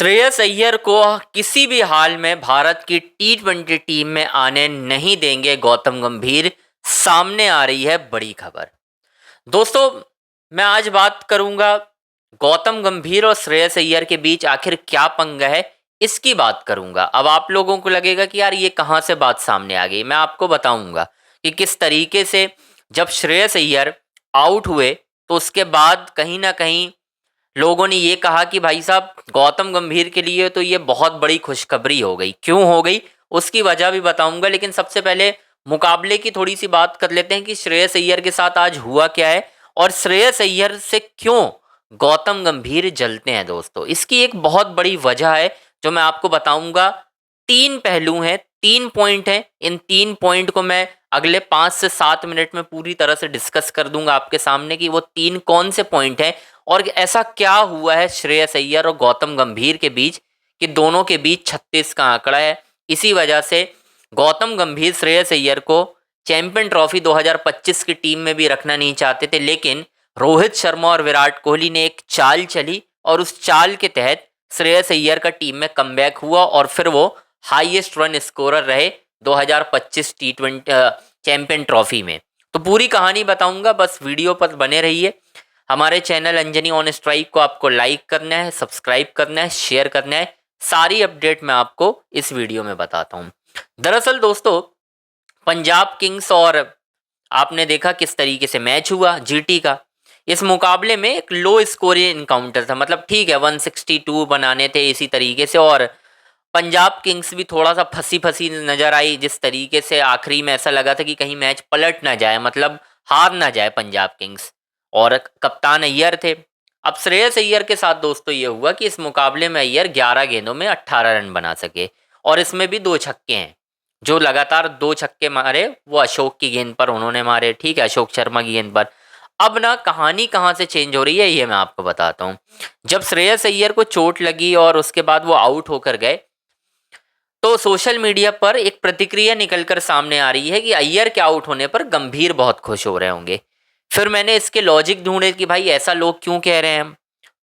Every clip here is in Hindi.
श्रेयस अय्यर को किसी भी हाल में भारत की टी20 टीम में आने नहीं देंगे गौतम गंभीर। सामने आ रही है बड़ी खबर। दोस्तों, मैं आज बात करूंगा गौतम गंभीर और श्रेयस अय्यर के बीच आखिर क्या पंगा है, इसकी बात करूंगा। अब आप लोगों को लगेगा कि यार ये कहां से बात सामने आ गई। मैं आपको बताऊंगा कि किस तरीके से जब श्रेयस अय्यर आउट हुए तो उसके बाद कहीं ना कहीं लोगों ने ये कहा कि भाई साहब गौतम गंभीर के लिए तो ये बहुत बड़ी खुशखबरी हो गई। क्यों हो गई उसकी वजह भी बताऊंगा, लेकिन सबसे पहले मुकाबले की थोड़ी सी बात कर लेते हैं कि श्रेयस अय्यर के साथ आज हुआ क्या है और श्रेयस अय्यर से क्यों गौतम गंभीर जलते हैं। दोस्तों, इसकी एक बहुत बड़ी वजह है जो मैं आपको बताऊंगा। तीन पहलू हैं, तीन पॉइंट हैं। इन तीन पॉइंट को मैं अगले 5 से 7 मिनट में पूरी तरह से डिस्कस कर दूंगा आपके सामने कि वो तीन कौन से पॉइंट हैं और ऐसा क्या हुआ है श्रेयस अय्यर और गौतम गंभीर के बीच कि दोनों के बीच 36 का आंकड़ा है। इसी वजह से गौतम गंभीर श्रेयस अय्यर को चैंपियन ट्रॉफी 2025 की टीम में भी रखना नहीं चाहते थे, लेकिन रोहित शर्मा और विराट कोहली ने एक चाल चली और उस चाल के तहत श्रेयस अय्यर का टीम में कमबैक हुआ और फिर वो हाईएस्ट रन स्कोरर रहे 2025 टी20 चैंपियन ट्रॉफी में। तो पूरी कहानी बताऊंगा, बस वीडियो पर बने रहिए। हमारे चैनल अंजनी ऑन स्ट्राइक को आपको लाइक करना है, सब्सक्राइब करना है, शेयर करना है। सारी अपडेट मैं आपको इस वीडियो में बताता हूँ। दरअसल दोस्तों, पंजाब किंग्स और आपने देखा किस तरीके से मैच हुआ जीटी का। इस मुकाबले में एक लो स्कोरिंग इनकाउंटर था, मतलब ठीक है 162 बनाने थे इसी तरीके से, और पंजाब किंग्स भी थोड़ा सा फंसी फंसी नजर आई। जिस तरीके से आखिरी में ऐसा लगा था कि कहीं मैच पलट ना जाए, मतलब हार ना जाए पंजाब किंग्स, और कप्तान अय्यर थे। अब श्रेयस अय्यर के साथ दोस्तों ये हुआ कि इस मुकाबले में अय्यर 11 गेंदों में 18 रन बना सके और इसमें भी 2 छक्के हैं। जो लगातार 2 छक्के मारे वो अशोक की गेंद पर उन्होंने मारे, ठीक है, अशोक शर्मा की गेंद पर। अब ना कहानी कहाँ से चेंज हो रही है ये मैं आपको बताता हूँ। जब श्रेयस अय्यर को चोट लगी और उसके बाद वो आउट होकर गए तो सोशल मीडिया पर एक प्रतिक्रिया निकलकर सामने आ रही है कि अय्यर के आउट होने पर गंभीर बहुत खुश हो रहे होंगे। फिर मैंने इसके लॉजिक ढूंढे कि भाई ऐसा लोग क्यों कह रहे हैं,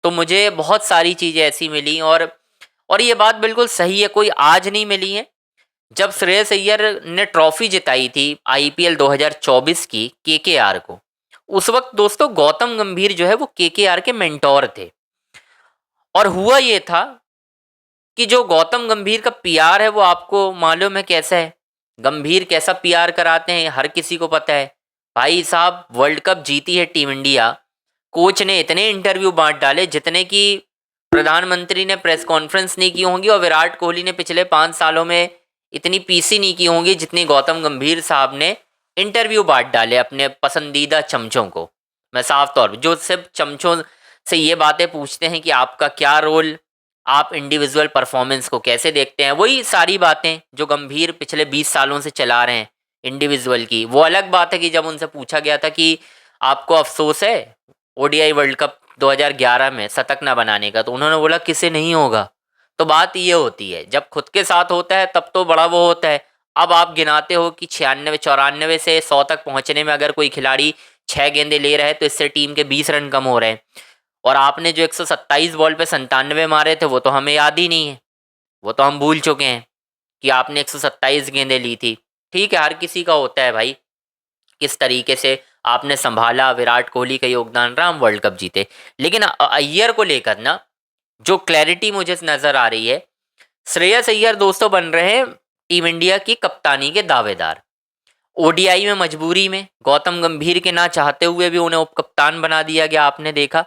तो मुझे बहुत सारी चीज़ें ऐसी मिली और ये बात बिल्कुल सही है, कोई आज नहीं मिली है। जब श्रेयस अय्यर ने ट्रॉफी जिताई थी आईपीएल 2024 की केकेआर को, उस वक्त दोस्तों गौतम गंभीर जो है वो केकेआर के मेंटोर थे। और हुआ ये था कि जो गौतम गंभीर का पीआर है वो आपको मालूम है कैसा है। गंभीर कैसा पीआर कराते हैं हर किसी को पता है। भाई साहब, वर्ल्ड कप जीती है टीम इंडिया, कोच ने इतने इंटरव्यू बांट डाले जितने कि प्रधानमंत्री ने प्रेस कॉन्फ्रेंस नहीं की होंगी और विराट कोहली ने पिछले 5 सालों में इतनी पीसी नहीं की होंगी जितनी गौतम गंभीर साहब ने इंटरव्यू बांट डाले अपने पसंदीदा चमचों को। मैं साफ तौर पर जो सिर्फ चमचों से ये बातें पूछते हैं कि आपका क्या रोल, आप इंडिविजुअल परफॉर्मेंस को कैसे देखते हैं, वही सारी बातें जो गंभीर पिछले 20 सालों से चला रहे हैं इंडिविजुअल की। वो अलग बात है कि जब उनसे पूछा गया था कि आपको अफसोस है ओडीआई वर्ल्ड कप 2011 में शतक ना बनाने का, तो उन्होंने बोला किसे नहीं होगा। तो बात ये होती है जब खुद के साथ होता है तब तो बड़ा वो होता है। अब आप गिनाते हो कि 96 94 से 100 तक पहुंचने में अगर कोई खिलाड़ी 6 गेंदें ले रहा है तो इससे टीम के 20 रन कम हो रहे हैं, और आपने जो 127 बॉल पे 97 मारे थे वो तो हमें याद ही नहीं है, वो तो हम भूल चुके हैं कि आपने 127 गेंदें ली थी। ठीक है, हर किसी का होता है भाई, किस तरीके से आपने संभाला, विराट कोहली का योगदान रहा, हम वर्ल्ड कप जीते। लेकिन अय्यर को लेकर ना जो क्लैरिटी मुझे नजर आ रही है, श्रेयस अय्यर दोस्तों बन रहे हैं टीम इंडिया की कप्तानी के दावेदार। ओडीआई में मजबूरी में गौतम गंभीर के ना चाहते हुए भी उन्हें उप कप्तान बना दिया गया, आपने देखा।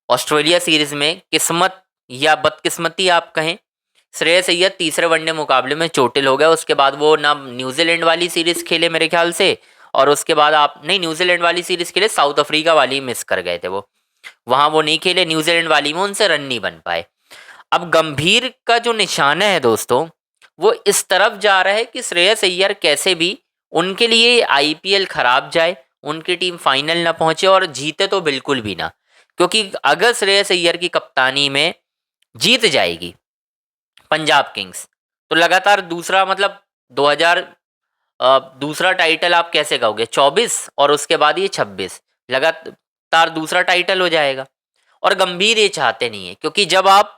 ऑस्ट्रेलिया सीरीज में किस्मत या बदकिस्मती आप कहें, श्रेयस अय्यर तीसरे वनडे मुकाबले में चोटिल हो गया। उसके बाद वो ना न्यूजीलैंड वाली सीरीज खेले मेरे ख्याल से, और उसके बाद आप नहीं न्यूजीलैंड वाली सीरीज खेले, साउथ अफ्रीका वाली मिस कर गए थे वो, वहां वो नहीं खेले। न्यूजीलैंड वाली में उनसे रन नहीं बन पाए। अब गंभीर का जो निशाना है दोस्तों वो इस तरफ जा रहा है कि श्रेयस अय्यर कैसे भी उनके लिए आईपीएल खराब जाए, उनकी टीम फाइनल ना पहुंचे और जीते तो बिल्कुल भी ना। क्योंकि अगर श्रेयस अय्यर की कप्तानी में जीत जाएगी पंजाब किंग्स तो लगातार दूसरा, मतलब 2000 दूसरा टाइटल आप कैसे कहोगे, 24 और उसके बाद ये 26, लगातार दूसरा टाइटल हो जाएगा। और गंभीर ये चाहते नहीं है, क्योंकि जब आप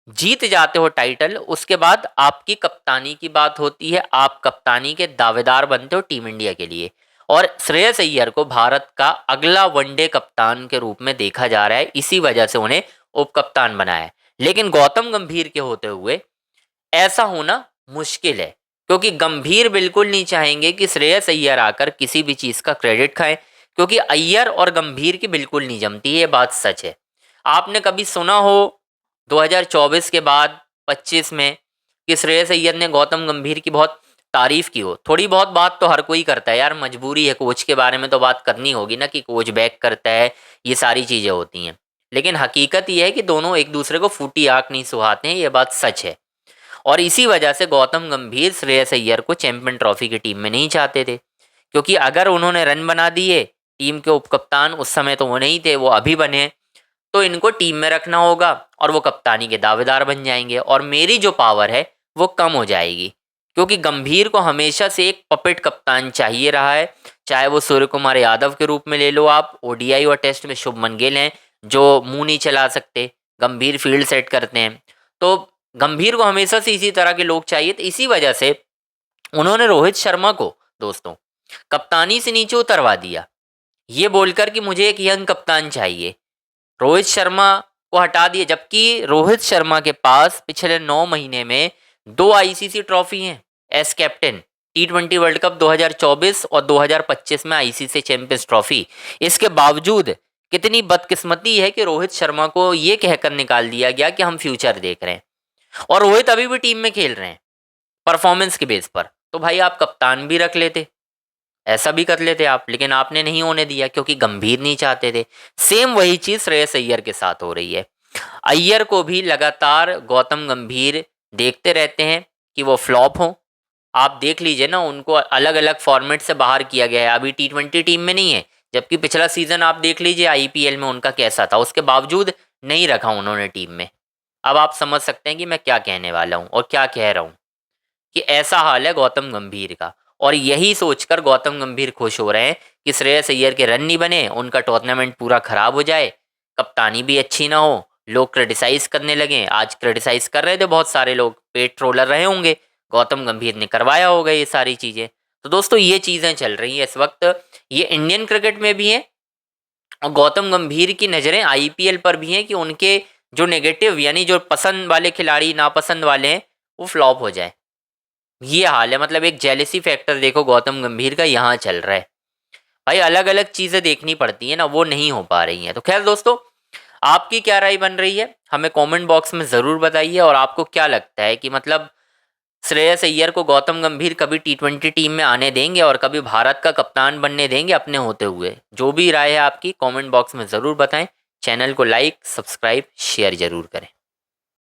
जीत जाते हो टाइटल, उसके बाद आपकी कप्तानी की बात होती है, आप कप्तानी के दावेदार बनते हो टीम इंडिया के लिए। और श्रेयस अय्यर को भारत का अगला वनडे कप्तान के रूप में देखा जा रहा है, इसी वजह से उन्हें उप कप्तान बनाया है। लेकिन गौतम गंभीर के होते हुए ऐसा होना मुश्किल है, क्योंकि गंभीर बिल्कुल नहीं चाहेंगे कि श्रेयस अय्यर आकर किसी भी चीज़ का क्रेडिट खाएं, क्योंकि अय्यर और गंभीर की बिल्कुल नहीं जमती, ये बात सच है। आपने कभी सुना हो 2024 के बाद 25 में कि श्रेयस अय्यर ने गौतम गंभीर की बहुत तारीफ की हो? थोड़ी बहुत बात तो हर कोई करता है यार, मजबूरी है, कोच के बारे में तो बात करनी होगी ना कि कोच बैक करता है, ये सारी चीज़ें होती हैं। लेकिन हकीकत यह है कि दोनों एक दूसरे को फूटी आंख नहीं सुहाते हैं, ये बात सच है। और इसी वजह से गौतम गंभीर श्रेयस अय्यर को चैंपियन ट्रॉफी की टीम में नहीं चाहते थे, क्योंकि अगर उन्होंने रन बना दिए, टीम के उपकप्तान उस समय तो वो नहीं थे, वो अभी बने, तो इनको टीम में रखना होगा और वो कप्तानी के दावेदार बन जाएंगे और मेरी जो पावर है वो कम हो जाएगी। क्योंकि गंभीर को हमेशा से एक पपेट कप्तान चाहिए रहा है, चाहे वो सूर्य कुमार यादव के रूप में ले लो आप, ओडीआई और टेस्ट में शुभमन गिल हैं जो मुंह नहीं चला सकते, गंभीर फील्ड सेट करते हैं, तो गंभीर को हमेशा से इसी तरह के लोग चाहिए। तो इसी वजह से उन्होंने रोहित शर्मा को दोस्तों कप्तानी से नीचे उतरवा दिया, ये बोलकर कि मुझे एक यंग कप्तान चाहिए। रोहित शर्मा को हटा दिए, जबकि रोहित शर्मा के पास पिछले 9 महीने में 2 आईसीसी ट्रॉफी हैं as captain, T20 world cup 2024 और 2025 में आईसीसी चैंपियंस ट्रॉफी। इसके बावजूद कितनी बदकिस्मती है कि रोहित शर्मा को ये कहकर निकाल दिया गया कि हम फ्यूचर देख रहे हैं, और रोहित अभी भी टीम में खेल रहे हैं परफॉर्मेंस के बेस पर। तो भाई आप कप्तान भी रख लेते, ऐसा भी कर लेते आप, लेकिन आपने नहीं होने दिया क्योंकि गंभीर नहीं चाहते थे। सेम वही चीज श्रेयस अय्यर के साथ हो रही है। अय्यर को भी लगातार गौतम गंभीर देखते रहते हैं कि वो फ्लॉप हो। आप देख लीजिए ना, उनको अलग अलग फॉर्मेट से बाहर किया गया है, अभी T20 टीम में नहीं है, जबकि पिछला सीजन आप देख लीजिए आईपीएल में उनका कैसा था, उसके बावजूद नहीं रखा उन्होंने टीम में। अब आप समझ सकते हैं कि मैं क्या कहने वाला हूँ और क्या कह रहा हूँ, कि ऐसा हाल है गौतम गंभीर का। और यही सोचकर गौतम गंभीर खुश हो रहे हैं कि श्रेयस अय्यर के रन नहीं बने, उनका टूर्नामेंट पूरा खराब हो जाए, कप्तानी भी अच्छी ना हो, लोग क्रिटिसाइज करने लगे। आज क्रिटिसाइज कर रहे थे बहुत सारे लोग, पेट ट्रोलर रहे होंगे, गौतम गंभीर ने करवाया होगा ये सारी चीज़ें। तो दोस्तों ये चीज़ें चल रही हैं इस वक्त, ये इंडियन क्रिकेट में भी हैं और गौतम गंभीर की नज़रें आईपीएल पर भी हैं कि उनके जो नेगेटिव यानी जो पसंद वाले खिलाड़ी नापसंद वाले हैं वो फ्लॉप हो जाए। ये हाल है, मतलब एक जेलेसी फैक्टर देखो गौतम गंभीर का यहाँ चल रहा है। भाई अलग अलग चीज़ें देखनी पड़ती है ना, वो नहीं हो पा रही हैं। तो खैर दोस्तों, आपकी क्या राय बन रही है हमें कमेंट बॉक्स में ज़रूर बताइए। और आपको क्या लगता है कि मतलब श्रेयस अय्यर को गौतम गंभीर कभी T20 टीम में आने देंगे और कभी भारत का कप्तान बनने देंगे अपने होते हुए? जो भी राय है आपकी कमेंट बॉक्स में ज़रूर बताएं। चैनल को लाइक, सब्सक्राइब, शेयर ज़रूर करें।